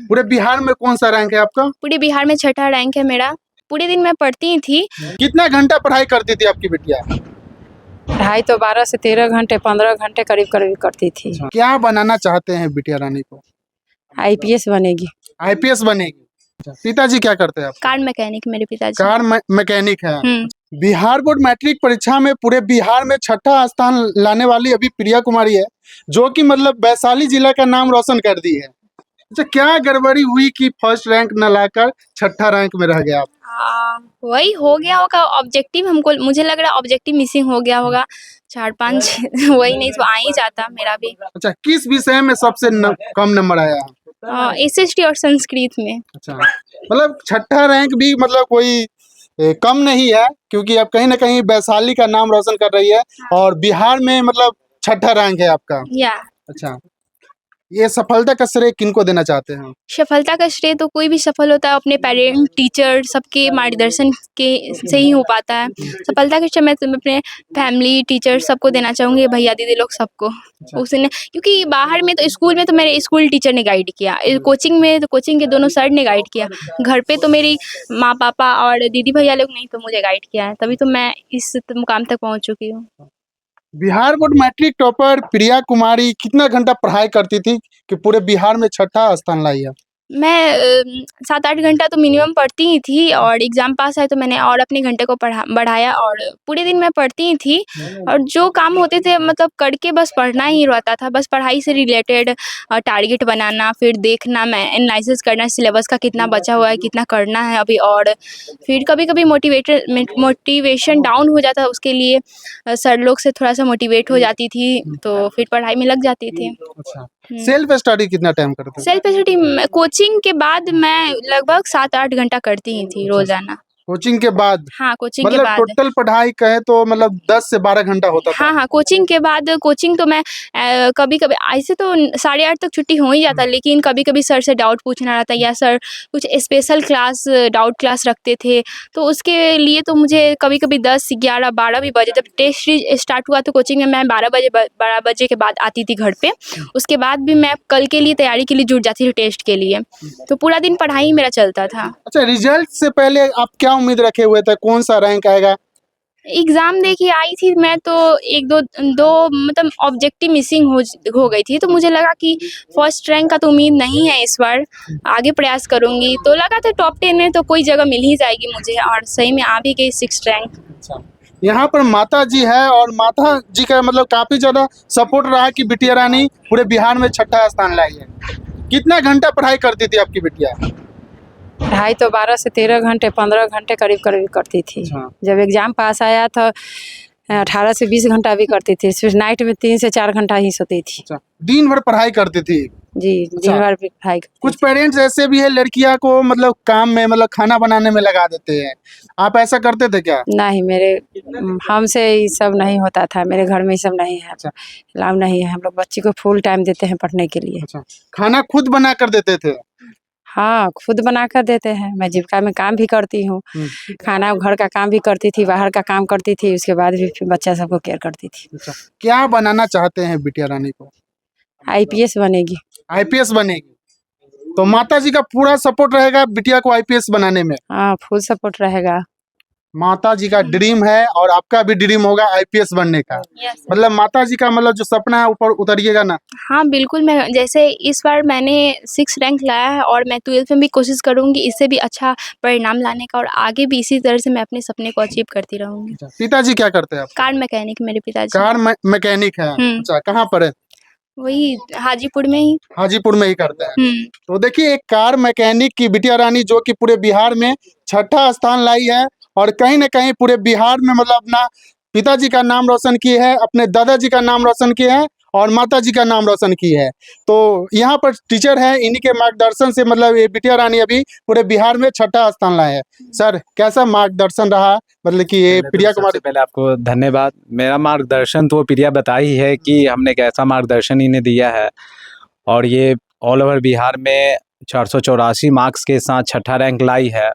पूरे बिहार में कौन सा रैंक है आपका? पूरे बिहार में छठा रैंक है मेरा। पूरे दिन मैं पढ़ती ही थी। कितना घंटा पढ़ाई करती थी आपकी बिटिया? पढ़ाई तो 12 से 13 घंटे 15 घंटे करीब करीब करती थी। क्या बनाना चाहते हैं बिटिया रानी को? आईपीएस बनेगी। आईपीएस बनेगी। पिताजी क्या करते हैं आप? कार मैकेनिक मेरे पिताजी। कार मैकेनिक है। बिहार बोर्ड मैट्रिक परीक्षा में पूरे बिहार में छठा स्थान लाने वाली अभी प्रिया कुमारी है, जो कि मतलब वैशाली जिला का नाम रोशन कर दी है। अच्छा, क्या गड़बड़ी हुई कि फर्स्ट रैंक न लाकर छठा रैंक में रह गया आप? वही हो गया होगा ऑब्जेक्टिव, हमको मुझे लग रहा है ऑब्जेक्टिव मिसिंग हो गया होगा 4-5 वही नहीं तो आ ही जाता मेरा भी। अच्छा, किस विषय में सबसे कम नंबर आया? एसएसटी और संस्कृत में। अच्छा, मतलब छठा रैंक भी मतलब कोई कम नहीं है, क्योंकि आप कहीं ना कहीं वैशाली का नाम रोशन कर रही है और बिहार में मतलब छठा रैंक है आपका। या अच्छा, ये सफलता का श्रेय किनको देना चाहते हैं? सफलता का श्रेय तो कोई भी सफल होता है अपने पेरेंट, टीचर, सबके मार्गदर्शन के से ही हो पाता है। सफलता के श्रेय मैं अपने फैमिली, टीचर सबको देना चाहूँगी, भैया दीदी लोग सबको। उसने क्योंकि बाहर में तो स्कूल में तो मेरे स्कूल टीचर ने गाइड किया, कोचिंग में तो कोचिंग के दोनों सर ने गाइड किया, घर पे तो मेरी माँ पापा और दीदी भैया लोग नहीं तो मुझे गाइड किया है, तभी तो मैं इस मुकाम तक पहुँच चुकी हूँ। Bihar board matric topper Priya Kumari कितना घंटा पढ़ाई करती थी कि पूरे बिहार में छठा स्थान लाई है? मैं 7-8 घंटा तो मिनिमम पढ़ती ही थी और एग्ज़ाम पास है तो मैंने और अपने घंटे को बढ़ाया और पूरे दिन मैं पढ़ती ही थी और जो काम होते थे मतलब करके बस पढ़ना ही रहता था। बस पढ़ाई से रिलेटेड टारगेट बनाना, फिर देखना, मैं एनालिसिस करना सिलेबस का कितना बचा हुआ है, कितना करना है अभी और फिर कभी-कभी मोटिवेशन डाउन हो जाता है, उसके लिए सर लोग से थोड़ा-सा मोटिवेट हो जाती थी, तो फिर पढ़ाई में लग जाती थी। अच्छा, सेल्फ स्टडी कितना टाइम करते थे? सेल्फ स्टडी कोचिंग के बाद मैं लगभग 7-8 घंटा करती ही थी रोजाना। कोचिंग के बाद? हाँ, कोचिंग के मतलब बाद। टोटल पढ़ाई कहे तो मतलब 10 से 12 घंटा होता था? हाँ, कोचिंग के बाद कोचिंग तो मैं कभी-कभी ऐसे तो 8:30 तक छुट्टी हो ही जाता, लेकिन कभी-कभी सर से डाउट पूछना रहता या सर कुछ स्पेशल क्लास डाउट क्लास रखते थे, तो उसके लिए तो मुझे कभी-कभी 10, 11, 12 भी बजे जब टेस्ट स्टार्ट हुआ तो कोचिंग में मैं 12 बजे के बाद आती थी घर पे। उसके बाद भी मैं कल के लिए तैयारी के लिए जुट जाती थी टेस्ट के लिए, तो पूरा दिन पढ़ाई ही मेरा चलता था। अच्छा, रिजल्ट से पहले आप क्या उम्मीद रखे हुए थे, कौन सा रैंक आएगा? एग्ज़ाम दे के आई थी मैं तो 1-2 मतलब ऑब्जेक्टिव मिसिंग हो गई थी, तो मुझे लगा कि फर्स्ट रैंक का तो उम्मीद नहीं है इस बार, आगे प्रयास करूँगी। तो लगा था टॉप 10 में तो कोई जगह मिल ही जाएगी मुझे और सही में आ भी गई 6th रैंक। अच्छा, यहाँ पर माता जी है और माता जी का मतलब काफ़ी ज़्यादा सपोर्ट रहा है कि बिटिया रानी पूरे बिहार में छठा स्थान लाई है। कितना घंटा पढ़ाई करती थी आपकी बिटिया? पढ़ाई तो 12 से 13 घंटे 15 घंटे करीब करीब करती थी। जब एग्ज़ाम पास आया तो 18 से 20 घंटा भी करती थी, फिर नाइट में 3 से 4 घंटा ही सोती थी। अच्छा, दिन भर पढ़ाई करती थी? जी, दिन भर भी पढ़ाई करती कुछ थी। पेरेंट्स ऐसे भी है लड़कियां को मतलब काम में मतलब खाना बनाने में लगा देते हैं, आप ऐसा करते थे क्या? नहीं, हमसे ये सब नहीं होता था, मेरे घर में ये सब नहीं है, अलाउ नहीं है। हम लोग बच्ची को फुल टाइम देते हैं पढ़ने के लिए। अच्छा, खाना खुद बना कर देते थे? हाँ, खुद बना कर देते हैं। मैं जीविका में काम भी करती हूँ, खाना घर का काम भी करती थी, बाहर का काम करती थी, उसके बाद भी फिर बच्चा सबको केयर करती थी। अच्छा, क्या बनाना चाहते हैं बिटिया रानी को? आईपीएस बनेगी। आईपीएस बनेगी, तो माता जी का पूरा सपोर्ट रहेगा बिटिया को आईपीएस बनाने में? हाँ, फुल सपोर्ट रहेगा। माता जी का ड्रीम है और आपका भी ड्रीम होगा आईपीएस बनने का। मतलब माता जी का मतलब जो सपना है ऊपर उतरिएगा ना? हाँ, बिल्कुल। मैं जैसे इस बार मैंने 6 रैंक लाया है और मैं 12th में भी कोशिश करूँगी इससे भी अच्छा परिणाम लाने का और आगे भी इसी तरह से मैं अपने सपने को अचीव करती रहूँगी। पिताजी क्या करते हैं आप? कार मैकेनिक मेरे पिताजी। कार मैकेनिक है। अच्छा, कहाँ पर है? वही हाजीपुर में ही। हाजीपुर में ही करते हैं। तो देखिए, एक कार मैकेनिक की बिटिया रानी जो कि पूरे बिहार में छठा स्थान लाई है और कहीं न कहीं पूरे बिहार में मतलब अपना पिताजी का नाम रोशन की है, अपने दादाजी का नाम रोशन किए हैं और माता जी का नाम रोशन की है। तो यहाँ पर टीचर हैं, इन्हीं के मार्गदर्शन से मतलब ये बिटिया रानी अभी पूरे बिहार में छठा स्थान लाए हैं। सर, कैसा मार्गदर्शन रहा, मतलब कि ये प्रिया कुमारी? पहले आपको धन्यवाद। मेरा मार्गदर्शन तो प्रिया बताई है कि हमने कैसा मार्गदर्शन इन्हें दिया है और ये ऑल ओवर बिहार में 484 मार्क्स के साथ छठा रैंक लाई है।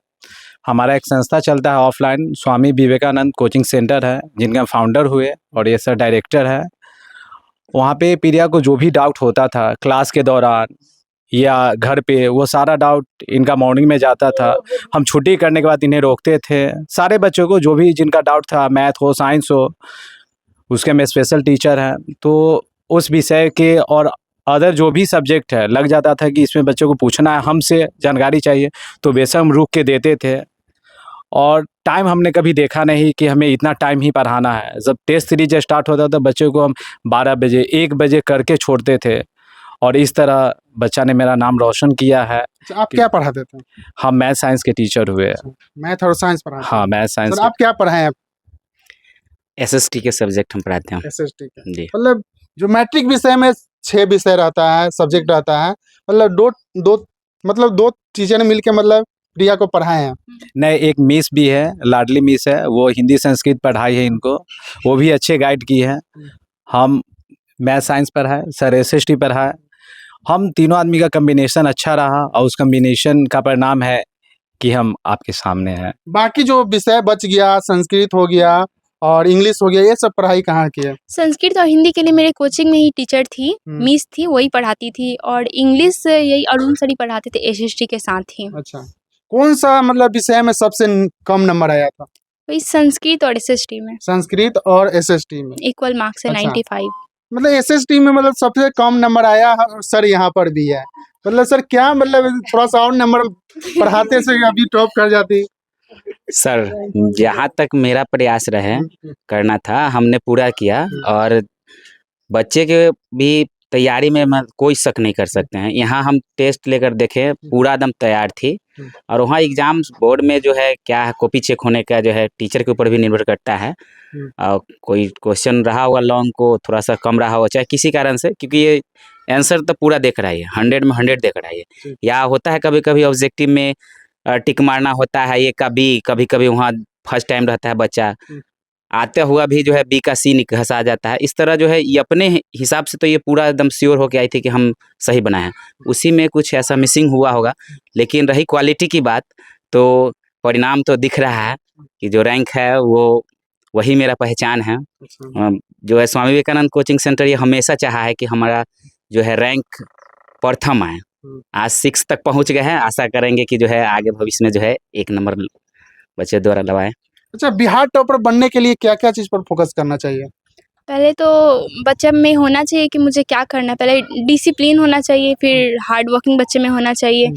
हमारा एक संस्था चलता है offline, Swami Vivekananda coaching centre है, जिनका फाउंडर हुए और ये सर डायरेक्टर है। वहाँ पे प्रिया को जो भी डाउट होता था क्लास के दौरान या घर पे, वो सारा डाउट इनका मॉर्निंग में जाता था। हम छुट्टी करने के बाद इन्हें रोकते थे। सारे बच्चों को जो भी जिनका डाउट था, मैथ हो, साइंस हो, उसके में स्पेशल टीचर हैं, तो उस विषय के और अदर जो भी सब्जेक्ट है, लग जाता था कि इसमें बच्चों को पूछना है, हमसे जानकारी चाहिए, तो बेशक हम रुक के देते थे। और टाइम हमने कभी देखा नहीं कि हमें इतना टाइम ही पढ़ाना है। जब टेस्ट सीरीज स्टार्ट होता था, बच्चों को हम 12 बजे 1 बजे करके छोड़ते थे, और इस तरह बच्चा ने मेरा नाम रोशन किया है। अच्छा, आप क्या पढ़ाते थे? हम मैथ साइंस के टीचर हुए। मैथ और साइंस पढ़ाते हाँ, मैथ साइंस। सर आप क्या पढ़ाए? एसएसटी के सब्जेक्ट हम पढ़ाते हैं एसएसटी का जी। मतलब जो मैट्रिक विषय में 6 विषय रहता है, सब्जेक्ट रहता है, मतलब दो टीचर ने मिलके मतलब प्रिया को पढ़ाए हैं। नहीं, एक मिस भी है, लाडली मिस है, वो हिंदी संस्कृत पढ़ाई है इनको, वो भी अच्छे गाइड की है। हम मैथ साइंस पढ़ाए, सर एसएसटी पढ़ाए। हम तीनों आदमी का कम्बिनेशन अच्छा रहा, और उस कम्बिनेशन का परिणाम है कि हम आपके सामने हैं। बाकी जो विषय बच गया, संस्कृत हो गया और इंग्लिश हो गया, ये सब पढ़ाई कहाँ की है? संस्कृत और हिंदी के लिए मेरे कोचिंग में ही टीचर थी, मिस थी, वही पढ़ाती थी। और इंग्लिश यही अरुण सर ही पढ़ाते थे एसएसटी के साथ ही। अच्छा, कौन सा मतलब विषय में सबसे कम नंबर आया था? वही संस्कृत और एसएसटी में संस्कृत और एसएसटी में इक्वल मार्क्स है। अच्छा। 95। मतलब एसएसटी में मतलब सबसे कम नंबर आया है, और सर यहाँ पर भी है। मतलब सर क्या मतलब थोड़ा सा और नंबर पढ़ाते से अभी टॉप कर जाती। सर, जहाँ तक मेरा प्रयास रहे करना था, हमने पूरा किया। और बच्चे के भी तैयारी में कोई शक नहीं कर सकते हैं। यहाँ हम टेस्ट लेकर देखे, पूरा एकदम तैयार थी। और वहाँ एग्जाम बोर्ड में जो है क्या है, कॉपी चेक होने का जो है टीचर के ऊपर भी निर्भर करता है। और कोई क्वेश्चन रहा होगा लॉन्ग को थोड़ा सा कम रहा होगा, चाहे किसी कारण से, क्योंकि ये आंसर तो पूरा देख रहा है, 100 में 100 देख रहा है। या होता है कभी कभी ऑब्जेक्टिव में टिक मारना होता है, ये कभी कभी वहाँ फर्स्ट टाइम रहता है बच्चा, आते हुआ भी जो है बी का सी घसा जाता है। इस तरह जो है ये अपने हिसाब से तो ये पूरा एकदम श्योर होके आई थी कि हम सही बनाए हैं। उसी में कुछ ऐसा मिसिंग हुआ होगा। लेकिन रही क्वालिटी की बात, तो परिणाम तो दिख रहा है कि जो रैंक है वो वही मेरा पहचान है। जो है स्वामी विवेकानंद कोचिंग सेंटर ये हमेशा चाहा है कि हमारा जो है रैंक प्रथम आए। आज 6 तक पहुंच गए हैं, आशा करेंगे कि जो है आगे भविष्य में जो है 1 नंबर बच्चे द्वारा लवाएं। अच्छा, बिहार टॉपर बनने के लिए क्या क्या चीज पर फोकस करना चाहिए? पहले तो बच्चे में होना चाहिए कि मुझे क्या करना है। पहले डिसिप्लिन होना चाहिए, फिर हार्ड वर्किंग बच्चे में होना चाहिए,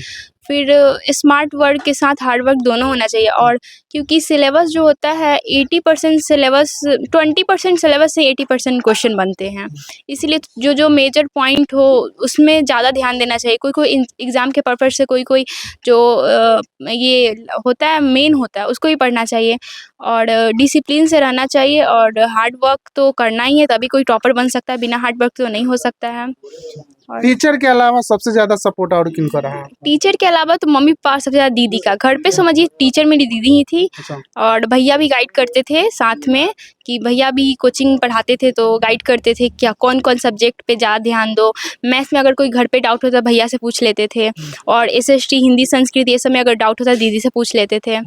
फिर स्मार्ट वर्क के साथ हार्ड वर्क दोनों होना चाहिए। और क्योंकि सिलेबस जो होता है 80% सिलेबस, 20% सिलेबस से 80% क्वेश्चन बनते हैं, इसलिए जो मेजर पॉइंट हो उसमें ज़्यादा ध्यान देना चाहिए। कोई एग्ज़ाम के पर्पज़ से कोई जो ये होता है मेन होता है उसको ही पढ़ना चाहिए। और डिसिप्लिन से रहना चाहिए, और हार्ड वर्क तो करना ही है, तभी कोई टॉपर बन सकता है। बिना हार्ड वर्क तो नहीं हो सकता है। और टीचर के अलावा सबसे ज्यादा सपोर्ट और किनको रहा? टीचर के अलावा तो मम्मी पापा, सबसे ज़्यादा दीदी का। घर पे समझिए टीचर मेरी दीदी ही थी, अच्छा। और भैया भी गाइड करते थे साथ में, कि भैया भी कोचिंग पढ़ाते थे तो गाइड करते थे क्या कौन कौन सब्जेक्ट पे ज़्यादा ध्यान दो। मैथ्स में अगर कोई घर पे डाउट होता भैया से पूछ लेते थे, और एसएसटी, हिंदी, संस्कृत ये सब में अगर डाउट होता दीदी से पूछ लेते थे,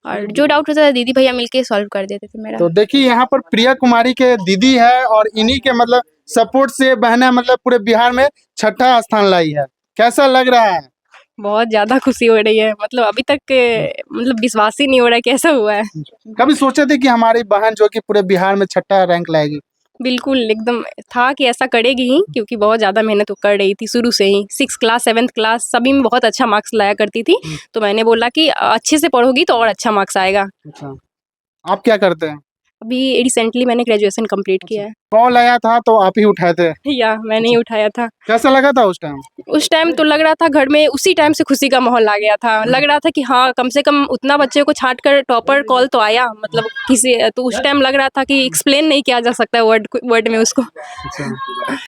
और जो डाउट होता था दीदी भैया मिलके सॉल्व कर देते थे मेरा। तो देखिए यहाँ पर प्रिया कुमारी के दीदी है, और इन्हीं के मतलब सपोर्ट से बहनें मतलब पूरे बिहार में 6ठा स्थान लाई है। कैसा लग रहा है? बहुत ज़्यादा खुशी हो रही है। मतलब अभी तक मतलब विश्वास ही नहीं हो रहा है कि ऐसा हुआ है। कभी सोचे थे कि हमारी बहन जो कि पूरे बिहार में 6ठा रैंक लाएगी? बिल्कुल एकदम था कि ऐसा करेगी ही, क्योंकि बहुत ज़्यादा मेहनत वो कर रही थी शुरू से ही। 6th क्लास 7th क्लास सभी में बहुत अच्छा मार्क्स लाया करती थी। तो मैंने बोला कि अच्छे से पढ़ोगी तो और अच्छा मार्क्स आएगा। अच्छा, आप क्या करते हैं? अभी रिसेंटली मैंने ग्रेजुएशन कंप्लीट किया है। कॉल आया था तो आप ही उठाए थे? या मैंने ही उठाया था। कैसा लगा था उस टाइम? उस टाइम तो लग रहा था घर में उसी टाइम से खुशी का माहौल आ गया था। लग रहा था कि हाँ, कम से कम उतना बच्चे को छांट कर टॉपर कॉल तो आया। मतलब किसी तो उस टाइम लग रहा था कि एक्सप्लेन नहीं किया जा सकता वर्ड में उसको।